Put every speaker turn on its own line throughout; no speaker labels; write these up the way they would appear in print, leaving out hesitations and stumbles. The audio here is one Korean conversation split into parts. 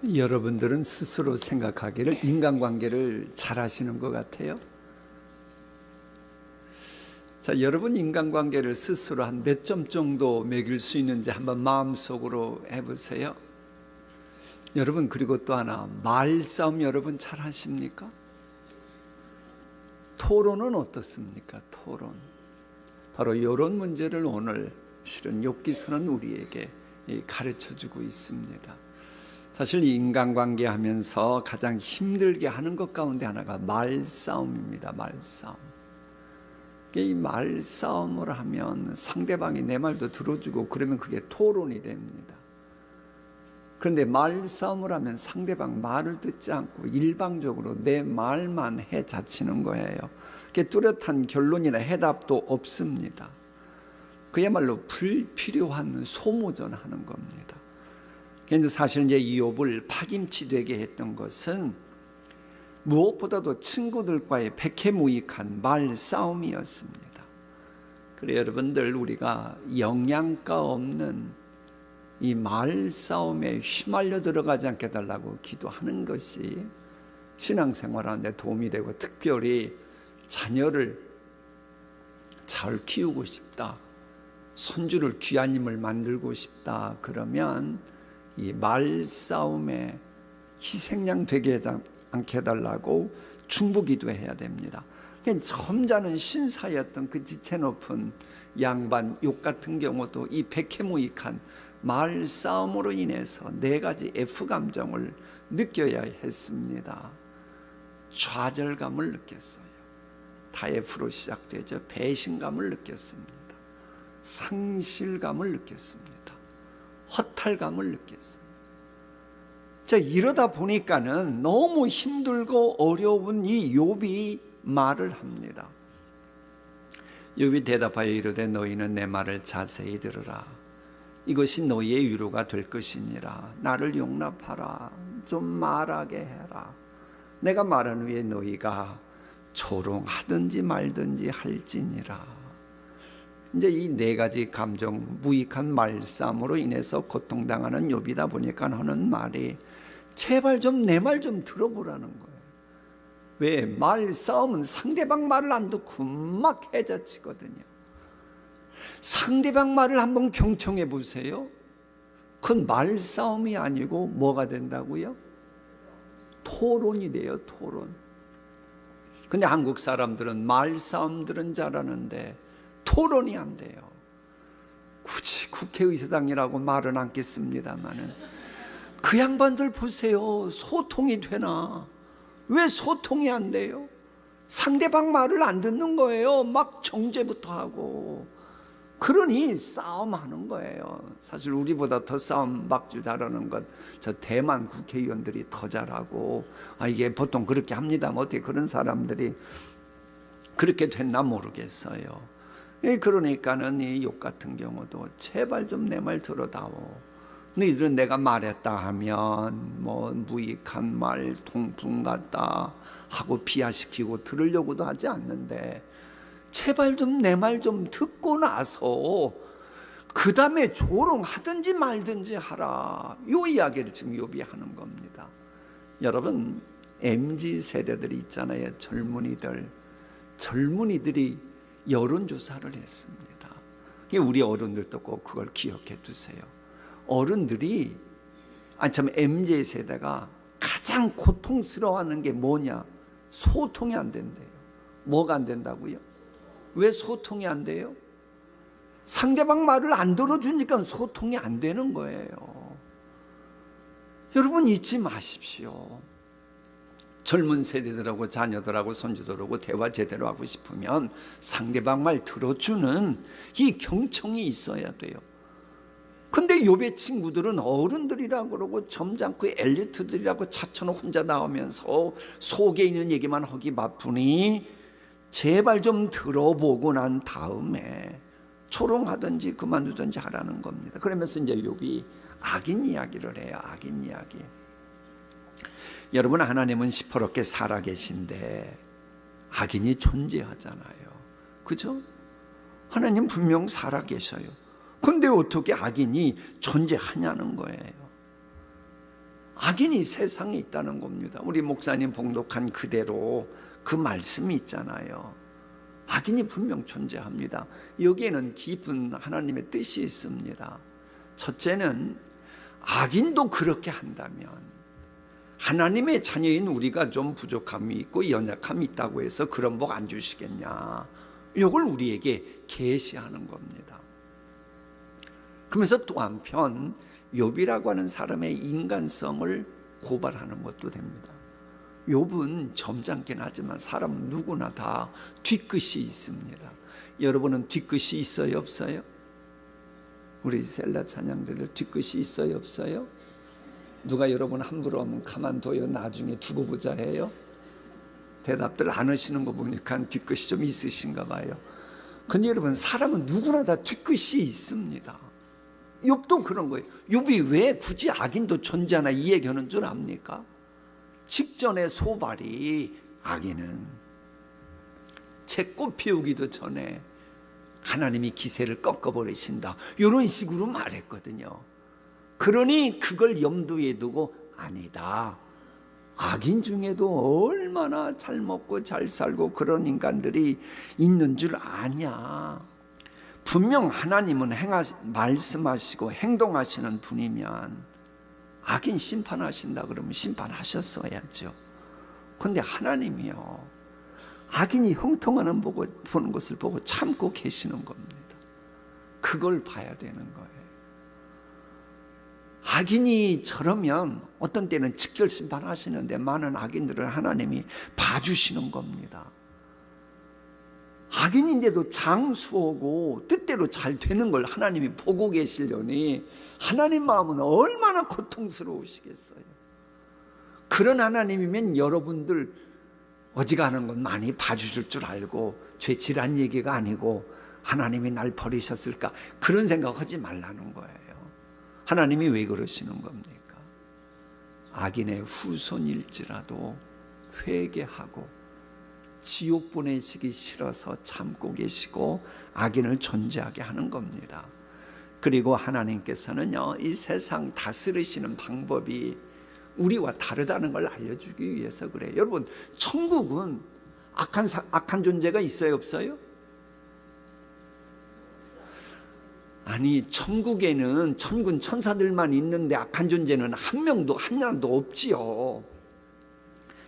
여러분들은 스스로 생각하기를 인간관계를 잘 하시는 것 같아요. 자, 여러분 인간관계를 스스로 한 몇 점 정도 매길 수 있는지 한번 마음속으로 해보세요. 여러분, 그리고 또 하나, 말싸움 여러분 잘 하십니까? 토론은 어떻습니까? 토론. 바로 이런 문제를 오늘 실은 욥기서는 우리에게 가르쳐주고 있습니다. 사실 인간관계 하면서 가장 힘들게 하는 것 가운데 하나가 말싸움입니다. 말싸움. 이 말싸움을 하면 상대방이 내 말도 들어주고 그러면 그게 토론이 됩니다. 그런데 말싸움을 하면 상대방 말을 듣지 않고 일방적으로 내 말만 해자치는 거예요. 그게 뚜렷한 결론이나 해답도 없습니다. 그야말로 불필요한 소모전하는 겁니다. 그런데 사실 이제 이 욥을 파김치 되게 했던 것은 무엇보다도 친구들과의 백해무익한 말싸움이었습니다. 그래 여러분들, 우리가 영양가 없는 이 말싸움에 휘말려 들어가지 않게 해달라고 기도하는 것이 신앙생활하는데 도움이 되고, 특별히 자녀를 잘 키우고 싶다, 손주를 귀한 힘을 만들고 싶다 그러면 이 말싸움에 희생양 되게 않게 해달라고 중보기도해야 됩니다. 점잖은 신사였던 그 지체 높은 양반 욥 같은 경우도 이 백해무익한 말싸움으로 인해서 네 가지 F감정을 느껴야 했습니다. 좌절감을 느꼈어요. 다 F로 시작되죠. 배신감을 느꼈습니다. 상실감을 느꼈습니다. 허탈감을 느꼈습니다. 자, 이러다 보니까는 너무 힘들고 어려운 이 욥이 말을 합니다. 욥이 대답하여 이르되 너희는 내 말을 자세히 들으라. 이것이 너희의 위로가 될 것이니라. 나를 용납하라. 좀 말하게 해라. 내가 말한 후에 너희가 조롱하든지 말든지 할지니라. 이제 이 네 가지 감정, 무익한 말싸움으로 인해서 고통당하는 욥이다 보니까 하는 말이 제발 좀 내 말 좀 들어보라는 거예요. 왜? 말싸움은 상대방 말을 안 듣고 막 해자치거든요. 상대방 말을 한번 경청해 보세요. 그건 말싸움이 아니고 뭐가 된다고요? 토론이 돼요. 토론. 근데 한국 사람들은 말싸움들은 잘하는데 토론이 안 돼요. 굳이 국회의사당이라고 말은 않겠습니다만은 그 양반들 보세요. 소통이 되나? 왜 소통이 안 돼요? 상대방 말을 안 듣는 거예요. 막 정죄부터 하고. 그러니 싸움하는 거예요. 사실 우리보다 더 싸움 막주 잘하는 것 저 대만 국회의원들이 더 잘하고, 이게 보통 그렇게 합니다만 어떻게 그런 사람들이 그렇게 됐나 모르겠어요. 그러니까는 이 욥 같은 경우도 제발 좀 내 말 들어다오. 너희들은 내가 말했다 하면 뭐 무익한 말, 통풍 같다 하고 비하시키고 들으려고도 하지 않는데 제발 좀 내 말 좀 듣고 나서 그 다음에 조롱하든지 말든지 하라. 이 이야기를 지금 욥이 하는 겁니다. 여러분, MZ세대들이 있잖아요. 젊은이들이 여론조사를 했습니다. 우리 어른들도 꼭 그걸 기억해 두세요. 어른들이 MZ세대가 가장 고통스러워하는 게 뭐냐? 소통이 안 된대요. 뭐가 안 된다고요? 왜 소통이 안 돼요? 상대방 말을 안 들어주니까 소통이 안 되는 거예요. 여러분, 잊지 마십시오. 젊은 세대들하고 자녀들하고 손주들하고 대화 제대로 하고 싶으면 상대방 말 들어주는 이 경청이 있어야 돼요. 근데 욥의 친구들은 어른들이라고 그러고 점잖고 엘리트들이라고 차처럼 혼자 나오면서 속에 있는 얘기만 하기 바쁘니 제발 좀 들어보고 난 다음에 조롱하든지 그만두든지 하라는 겁니다. 그러면서 이제 욥이 악인 이야기를 해요. 악인 이야기. 여러분, 하나님은 시퍼렇게 살아계신데 악인이 존재하잖아요. 그죠? 하나님 분명 살아계셔요. 근데 어떻게 악인이 존재하냐는 거예요. 악인이 세상에 있다는 겁니다. 우리 목사님 봉독한 그대로 그 말씀이 있잖아요. 악인이 분명 존재합니다. 여기에는 깊은 하나님의 뜻이 있습니다. 첫째는 악인도 그렇게 한다면 하나님의 자녀인 우리가 좀 부족함이 있고 연약함이 있다고 해서 그런 복 안 주시겠냐, 이걸 우리에게 계시하는 겁니다. 그러면서 또 한편 욥이라고 하는 사람의 인간성을 고발하는 것도 됩니다. 욥은 점잖긴 하지만 사람은 누구나 다 뒤끝이 있습니다. 여러분은 뒤끝이 있어요, 없어요? 우리 셀라 찬양대들 뒤끝이 있어요, 없어요? 누가 여러분 함부로 하면 가만둬요, 나중에 두고 보자 해요? 대답들 안 하시는 거 보니까 뒤끝이 좀 있으신가 봐요. 근데 여러분, 사람은 누구나 다 뒤끝이 있습니다. 욥도 그런 거예요. 욥이 왜 굳이 악인도 존재하나 이 얘기하는 줄 압니까? 직전의 소발이 악인은 채 꽃 피우기도 전에 하나님이 기세를 꺾어버리신다, 이런 식으로 말했거든요. 그러니 그걸 염두에 두고 아니다, 악인 중에도 얼마나 잘 먹고 잘 살고 그런 인간들이 있는 줄 아냐. 분명 하나님은 말씀하시고 행동하시는 분이면 악인 심판하신다 그러면 심판하셨어야죠. 그런데 하나님이요, 악인이 형통하는 보는 것을 보고 참고 계시는 겁니다. 그걸 봐야 되는 거예요. 악인이 저러면 어떤 때는 직접 심판하시는데 많은 악인들은 하나님이 봐주시는 겁니다. 악인인데도 장수하고 뜻대로 잘 되는 걸 하나님이 보고 계시려니 하나님 마음은 얼마나 고통스러우시겠어요. 그런 하나님이면 여러분들 어지간한 건 많이 봐주실 줄 알고 죄질한 얘기가 아니고 하나님이 날 버리셨을까 그런 생각하지 말라는 거예요. 하나님이 왜 그러시는 겁니까? 악인의 후손일지라도 회개하고 지옥 보내시기 싫어서 참고 계시고 악인을 존재하게 하는 겁니다. 그리고 하나님께서는요, 이 세상 다스리시는 방법이 우리와 다르다는 걸 알려주기 위해서 그래요. 여러분, 천국은 악한 존재가 있어요, 없어요? 아니, 천국에는 천군 천사들만 있는데 악한 존재는 한 명도 없지요.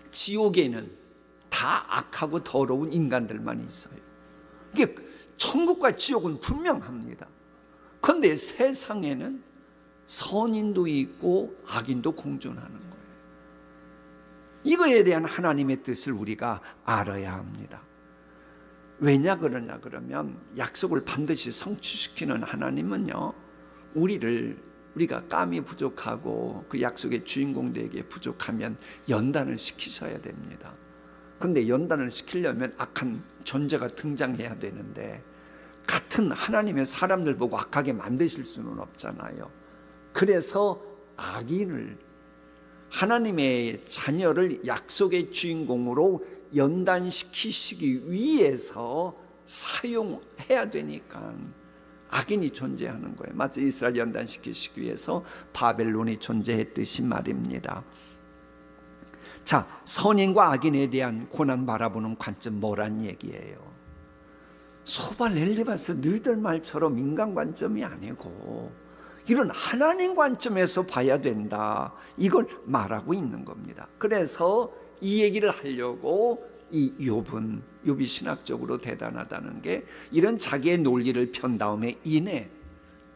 지옥에는 다 악하고 더러운 인간들만 있어요. 이게 천국과 지옥은 분명합니다. 그런데 세상에는 선인도 있고 악인도 공존하는 거예요. 이거에 대한 하나님의 뜻을 우리가 알아야 합니다. 왜냐 그러냐 그러면 약속을 반드시 성취시키는 하나님은요, 우리가 깜이 부족하고 그 약속의 주인공 되기에 부족하면 연단을 시키셔야 됩니다. 그런데 연단을 시키려면 악한 존재가 등장해야 되는데 같은 하나님의 사람들 보고 악하게 만드실 수는 없잖아요. 그래서 악인을, 하나님의 자녀를 약속의 주인공으로 연단시키시기 위해서 사용해야 되니까 악인이 존재하는 거예요. 마치 이스라엘 연단시키시기 위해서 바벨론이 존재했듯이 말입니다. 자, 선인과 악인에 대한 고난 바라보는 관점 뭐란 얘기예요? 소발 엘리바스 너희들 말처럼 인간 관점이 아니고 이런 하나님 관점에서 봐야 된다, 이걸 말하고 있는 겁니다. 그래서 이 얘기를 하려고 이 욥이 신학적으로 대단하다는 게 이런 자기의 논리를 편 다음에 이내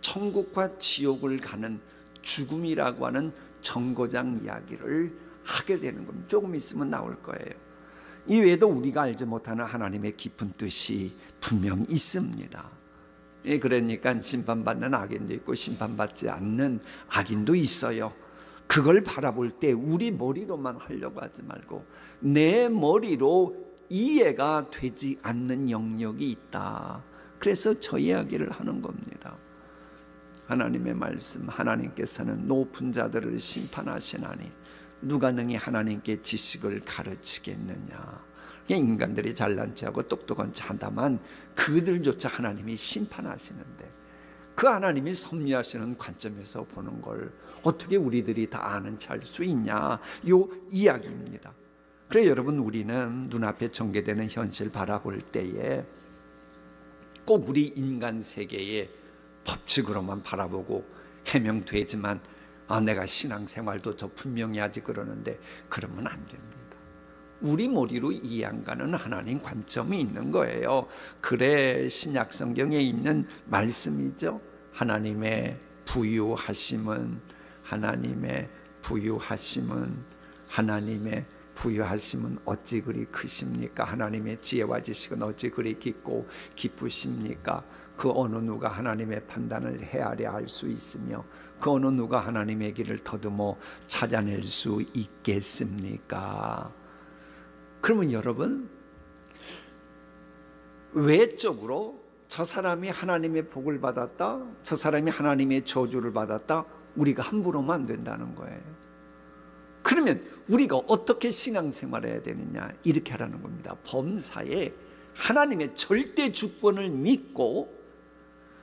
천국과 지옥을 가는 죽음이라고 하는 정거장 이야기를 하게 되는 겁니다. 조금 있으면 나올 거예요. 이외에도 우리가 알지 못하는 하나님의 깊은 뜻이 분명 있습니다. 그러니까 심판받는 악인도 있고 심판받지 않는 악인도 있어요. 그걸 바라볼 때 우리 머리로만 하려고 하지 말고 내 머리로 이해가 되지 않는 영역이 있다. 그래서 저 이야기를 하는 겁니다. 하나님의 말씀, 하나님께서는 높은 자들을 심판하시나니 누가 능히 하나님께 지식을 가르치겠느냐. 인간들이 잘난 체하고 똑똑한 자다만 그들조차 하나님이 심판하시는데 그 하나님이 섭리하시는 관점에서 보는 걸 어떻게 우리들이 다 아는 체 할 수 있냐, 요 이야기입니다. 그래 여러분, 우리는 눈앞에 전개되는 현실 바라볼 때에 꼭 우리 인간 세계의 법칙으로만 바라보고 해명되지만 내가 신앙생활도 더 분명히 하지 그러는데 그러면 안 됩니다. 우리 머리로 이해 안 가는 하나님 관점이 있는 거예요. 그래 신약 성경에 있는 말씀이죠. 하나님의 부유하심은 어찌 그리 크십니까? 하나님의 지혜와 지식은 어찌 그리 깊고 기쁘십니까? 그 어느 누가 하나님의 판단을 헤아려 알 수 있으며 그 어느 누가 하나님의 길을 더듬어 찾아낼 수 있겠습니까? 그러면 여러분, 외적으로 저 사람이 하나님의 복을 받았다, 저 사람이 하나님의 저주를 받았다, 우리가 함부로만 안 된다는 거예요. 그러면 우리가 어떻게 신앙생활해야 되느냐, 이렇게 하라는 겁니다. 범사에 하나님의 절대 주권을 믿고,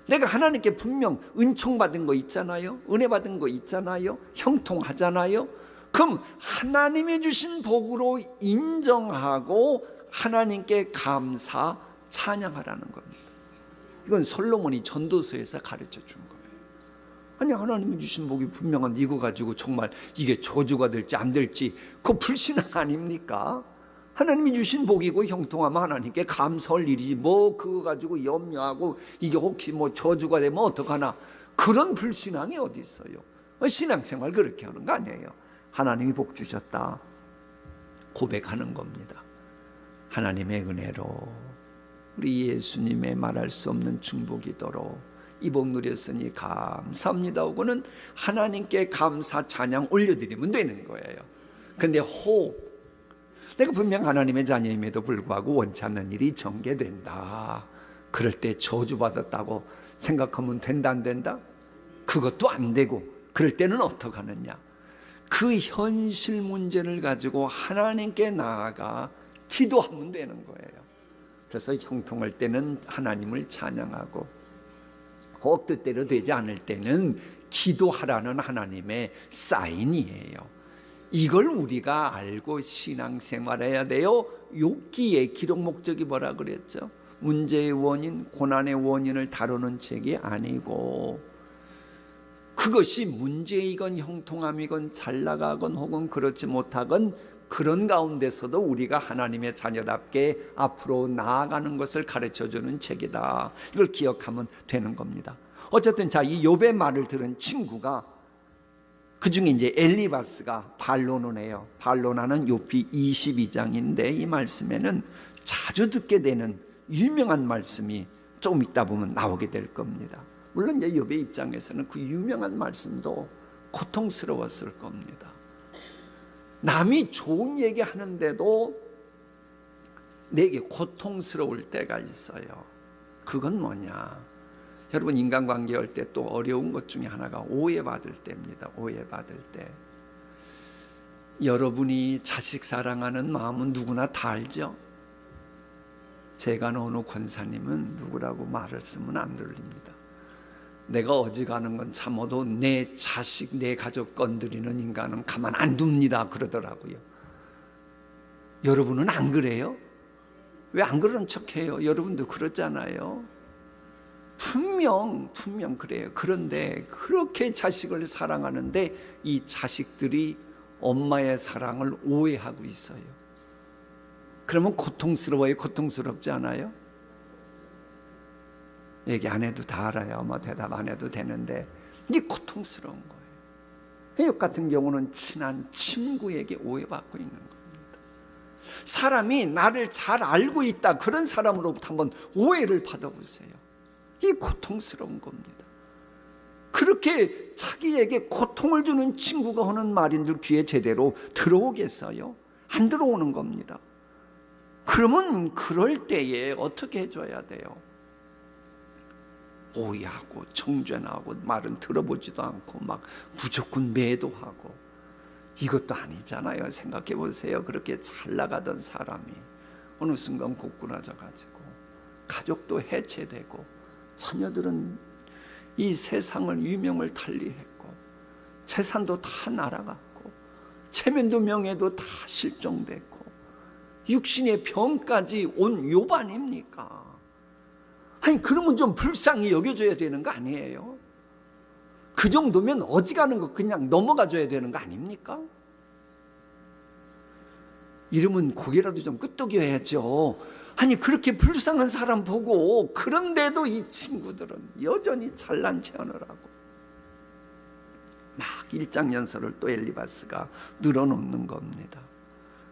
내가 하나님께 분명 은총 받은 거 있잖아요, 은혜 받은 거 있잖아요, 형통하잖아요. 그럼 하나님이 주신 복으로 인정하고 하나님께 감사 찬양하라는 겁니다. 이건 솔로몬이 전도서에서 가르쳐 준 거예요. 아니, 하나님이 주신 복이 분명한데 이거 가지고 정말 이게 저주가 될지 안 될지, 그거 불신앙 아닙니까? 하나님이 주신 복이고 형통하면 하나님께 감사할 일이지, 뭐 그거 가지고 염려하고 이게 혹시 뭐 저주가 되면 어떡하나, 그런 불신앙이 어디 있어요? 신앙생활 그렇게 하는 거 아니에요. 하나님이 복 주셨다 고백하는 겁니다. 하나님의 은혜로 우리 예수님의 말할 수 없는 중복이도록 이 복 누렸으니 감사합니다 하고는 하나님께 감사 찬양 올려드리면 되는 거예요. 근데 내가 분명 하나님의 자녀임에도 불구하고 원치 않는 일이 전개된다, 그럴 때 저주받았다고 생각하면 된다 안 된다? 그것도 안 되고, 그럴 때는 어떻게 하느냐, 그 현실 문제를 가지고 하나님께 나아가 기도하면 되는 거예요. 그래서 형통할 때는 하나님을 찬양하고, 혹 뜻대로 되지 않을 때는 기도하라는 하나님의 사인이에요. 이걸 우리가 알고 신앙생활해야 돼요. 욥기의 기록 목적이 뭐라 그랬죠? 문제의 원인, 고난의 원인을 다루는 책이 아니고, 그것이 문제이건 형통함이건 잘나가건 혹은 그렇지 못하건 그런 가운데서도 우리가 하나님의 자녀답게 앞으로 나아가는 것을 가르쳐주는 책이다. 이걸 기억하면 되는 겁니다. 어쨌든 이 욥의 말을 들은 친구가, 그 중에 이제 엘리바스가 반론을 해요. 반론하는 욥기 22장인데 이 말씀에는 자주 듣게 되는 유명한 말씀이 조금 있다 보면 나오게 될 겁니다. 물론 이제 욥의 입장에서는 그 유명한 말씀도 고통스러웠을 겁니다. 남이 좋은 얘기 하는데도 내게 고통스러울 때가 있어요. 그건 뭐냐? 여러분, 인간관계 할 때 또 어려운 것 중에 하나가 오해받을 때입니다. 오해받을 때. 여러분이 자식 사랑하는 마음은 누구나 다 알죠? 제가 아는 어느 권사님은 누구라고 말을 쓰면 안 들립니다. 내가 어지간한 건 참아도 내 자식, 내 가족 건드리는 인간은 가만 안 둡니다 그러더라고요. 여러분은 안 그래요? 왜 안 그런 척해요? 여러분도 그렇잖아요. 분명 그래요. 그런데 그렇게 자식을 사랑하는데 이 자식들이 엄마의 사랑을 오해하고 있어요. 그러면 고통스러워요? 고통스럽지 않아요? 얘기 안 해도 다 알아요. 뭐 대답 안 해도 되는데 이게 고통스러운 거예요. 욥 같은 경우는 친한 친구에게 오해받고 있는 겁니다. 사람이 나를 잘 알고 있다, 그런 사람으로부터 한번 오해를 받아보세요. 이게 고통스러운 겁니다. 그렇게 자기에게 고통을 주는 친구가 하는 말인들 귀에 제대로 들어오겠어요? 안 들어오는 겁니다. 그러면 그럴 때에 어떻게 해줘야 돼요? 오해하고 정죄하고 말은 들어보지도 않고 막 무조건 매도하고, 이것도 아니잖아요. 생각해 보세요. 그렇게 잘 나가던 사람이 어느 순간 고꾸라져 가지고 가족도 해체되고 자녀들은 이 세상을 유명을 달리했고 재산도 다 날아갔고 체면도 명예도 다 실종됐고 육신의 병까지 온 욥 아닙니까? 아니 그러면 좀 불쌍히 여겨줘야 되는 거 아니에요? 그 정도면 어지간한 거 그냥 넘어가줘야 되는 거 아닙니까? 이러면 고개라도 좀 끄덕여야죠. 아니 그렇게 불쌍한 사람 보고 그런데도 이 친구들은 여전히 잘난 체하느라고 막 일장연설을 또 엘리바스가 늘어놓는 겁니다.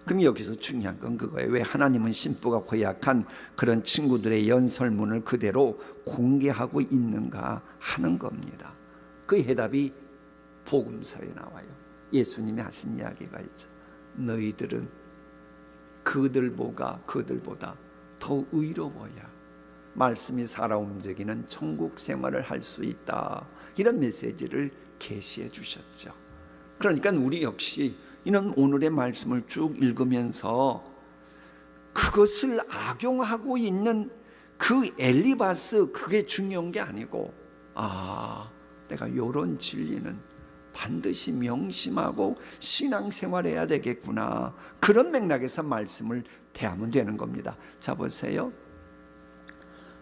그럼 여기서 중요한 건 그거예요. 왜 하나님은 심부가 고약한 그런 친구들의 연설문을 그대로 공개하고 있는가 하는 겁니다. 그 해답이 복음서에 나와요. 예수님이 하신 이야기가 있죠. 너희들은 그들보다 더 의로워야 말씀이 살아 움직이는 천국 생활을 할 수 있다. 이런 메시지를 계시해 주셨죠. 그러니까 우리 역시 이는 오늘의 말씀을 쭉 읽으면서 그것을 악용하고 있는 그 엘리바스, 그게 중요한 게 아니고 내가 이런 진리는 반드시 명심하고 신앙생활해야 되겠구나, 그런 맥락에서 말씀을 대하면 되는 겁니다. 자 보세요.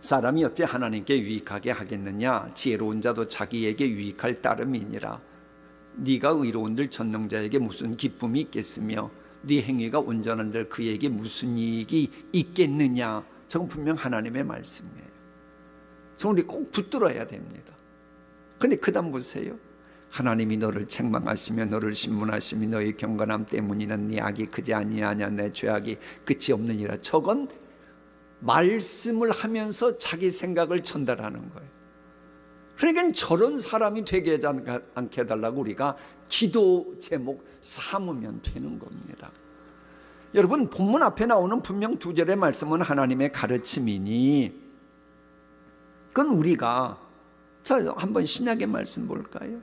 사람이 어찌 하나님께 유익하게 하겠느냐? 지혜로운 자도 자기에게 유익할 따름이니라. 네가 의로운들 전능자에게 무슨 기쁨이 있겠으며 네 행위가 온전한들 그에게 무슨 이익이 있겠느냐? 저건 분명 하나님의 말씀이에요. 저는 우리 꼭 붙들어야 됩니다. 그런데 그 다음 보세요. 하나님이 너를 책망하시며 너를 신문하시며 너의 경건함 때문이는 네 악이 크지 아니하냐 내 죄악이 끝이 없느니라. 저건 말씀을 하면서 자기 생각을 전달하는 거예요. 그러니까 저런 사람이 되게 하지 않게 해달라고 우리가 기도 제목 삼으면 되는 겁니다. 여러분 본문 앞에 나오는 분명 두 절의 말씀은 하나님의 가르침이니 그건 우리가 자 한번 신약의 말씀 볼까요?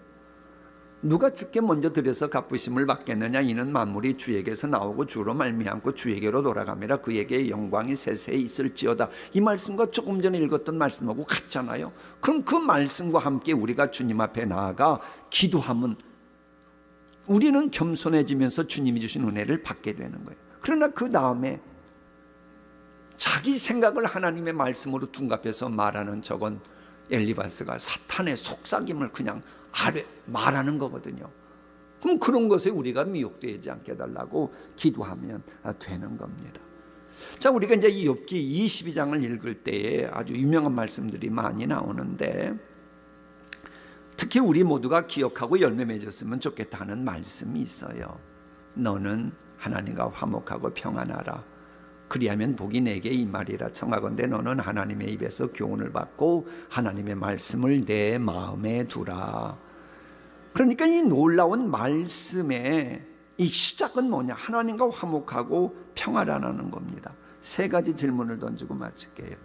누가 주께 먼저 드려서 갚으심을 받겠느냐? 이는 만물이 주에게서 나오고 주로 말미암고 주에게로 돌아가미라. 그에게 영광이 세세히 있을지어다. 이 말씀과 조금 전에 읽었던 말씀하고 같잖아요. 그럼 그 말씀과 함께 우리가 주님 앞에 나아가 기도하면 우리는 겸손해지면서 주님이 주신 은혜를 받게 되는 거예요. 그러나 그 다음에 자기 생각을 하나님의 말씀으로 둔갑해서 말하는 저건 엘리바스가 사탄의 속삭임을 그냥 말하는 거거든요. 그럼 그런 것에 우리가 미혹되지 않게 해달라고 기도하면 되는 겁니다. 자, 우리가 이제 이 욥기 22장을 읽을 때에 아주 유명한 말씀들이 많이 나오는데 특히 우리 모두가 기억하고 열매 맺었으면 좋겠다 하는 말씀이 있어요. 너는 하나님과 화목하고 평안하라. 그리하면 복이 내게 임하리라. 청하건대 너는 하나님의 입에서 교훈을 받고 하나님의 말씀을 내 마음에 두라. 그러니까 이 놀라운 말씀의 이 시작은 뭐냐? 하나님과 화목하고 평화라는 겁니다. 세 가지 질문을 던지고 마칠게요.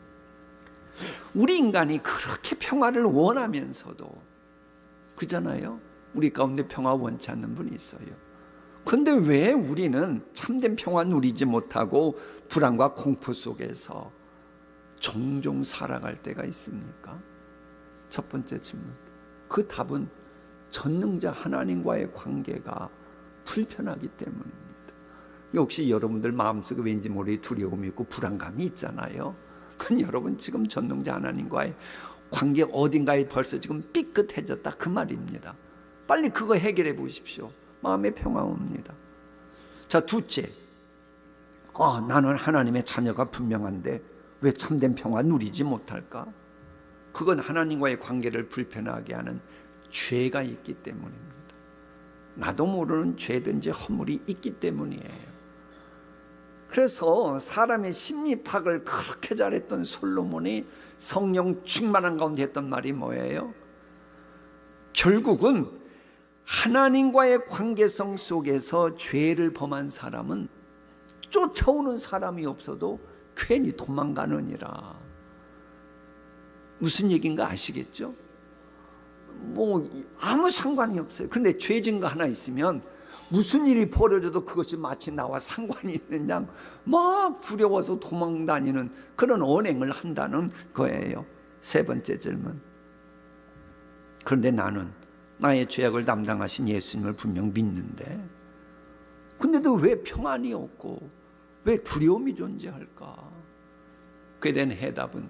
우리 인간이 그렇게 평화를 원하면서도 그잖아요. 우리 가운데 평화 원치 않는 분이 있어요. 그런데 왜 우리는 참된 평화 누리지 못하고 불안과 공포 속에서 종종 살아갈 때가 있습니까? 첫 번째 질문. 그 답은 전능자 하나님과의 관계가 불편하기 때문입니다. 역시 여러분들 마음속에 왠지 모르게 두려움이 있고 불안감이 있잖아요. 그건 여러분 지금 전능자 하나님과의 관계 어딘가에 벌써 지금 삐끗해졌다 그 말입니다. 빨리 그거 해결해 보십시오. 마음의 평화 옵니다. 자, 둘째, 나는 하나님의 자녀가 분명한데 왜 참된 평화 누리지 못할까? 그건 하나님과의 관계를 불편하게 하는 죄가 있기 때문입니다. 나도 모르는 죄든지 허물이 있기 때문이에요. 그래서 사람의 심리 파악을 그렇게 잘했던 솔로몬이 성령 충만한 가운데 했던 말이 뭐예요? 결국은 하나님과의 관계성 속에서 죄를 범한 사람은 쫓아오는 사람이 없어도 괜히 도망가느니라. 무슨 얘기인가 아시겠죠? 아무 상관이 없어요. 그런데 죄 지은 거 하나 있으면 무슨 일이 벌어져도 그것이 마치 나와 상관이 있는 양 막 두려워서 도망다니는 그런 언행을 한다는 거예요. 세 번째 질문. 그런데 나는 나의 죄악을 담당하신 예수님을 분명 믿는데, 근데도 왜 평안이 없고 왜 두려움이 존재할까? 그에 대한 해답은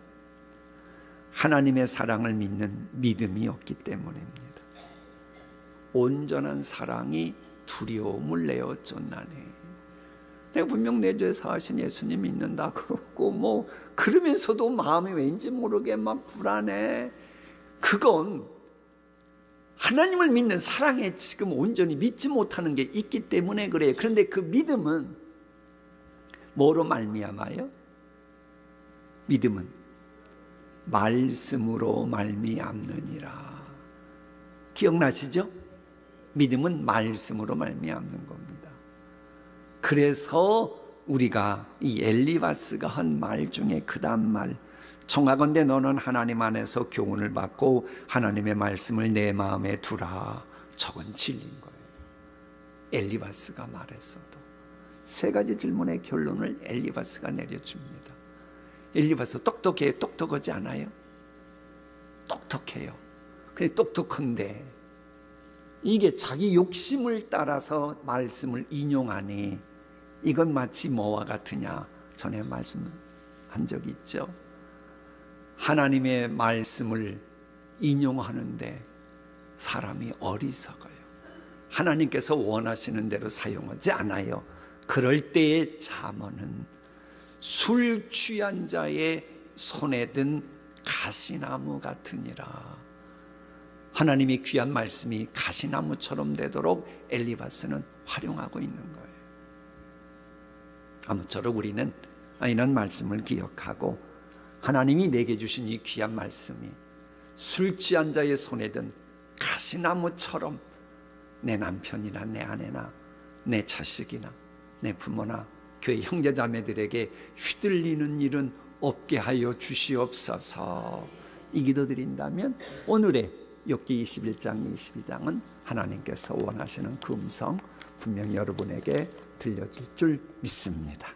하나님의 사랑을 믿는 믿음이 없기 때문입니다. 온전한 사랑이 두려움을 내어 쫓나니. 내가 분명 내 죄 사하신 예수님 믿는다 그러고 그러면서도 마음이 왠지 모르게 막 불안해. 그건 하나님을 믿는 사랑에 지금 온전히 믿지 못하는 게 있기 때문에 그래요. 그런데 그 믿음은 뭐로 말미암아요? 믿음은 말씀으로 말미암느니라. 기억나시죠? 믿음은 말씀으로 말미암는 겁니다. 그래서 우리가 이 엘리바스가 한 말 중에 그 다음 말, 청하건대 너는 하나님 안에서 교훈을 받고 하나님의 말씀을 내 마음에 두라. 저건 진리인 거예요. 엘리바스가 말했어도. 세 가지 질문의 결론을 엘리바스가 내려줍니다. 엘리바스 똑똑해요? 똑똑하지 않아요? 똑똑해요. 근데 똑똑한데 이게 자기 욕심을 따라서 말씀을 인용하니 이건 마치 뭐와 같으냐? 전에 말씀한 적이 있죠. 하나님의 말씀을 인용하는데 사람이 어리석어요. 하나님께서 원하시는 대로 사용하지 않아요. 그럴 때의 잠언은 술 취한 자의 손에 든 가시나무 같으니라. 하나님이 귀한 말씀이 가시나무처럼 되도록 엘리바스는 활용하고 있는 거예요. 아무쪼록 우리는 이런 말씀을 기억하고 하나님이 내게 주신 이 귀한 말씀이 술 취한 자의 손에 든 가시나무처럼 내 남편이나 내 아내나 내 자식이나 내 부모나 교회 형제자매들에게 휘둘리는 일은 없게 하여 주시옵소서. 이 기도 드린다면 오늘의 욥기 21장 22장은 하나님께서 원하시는 그 음성 분명히 여러분에게 들려줄 줄 믿습니다.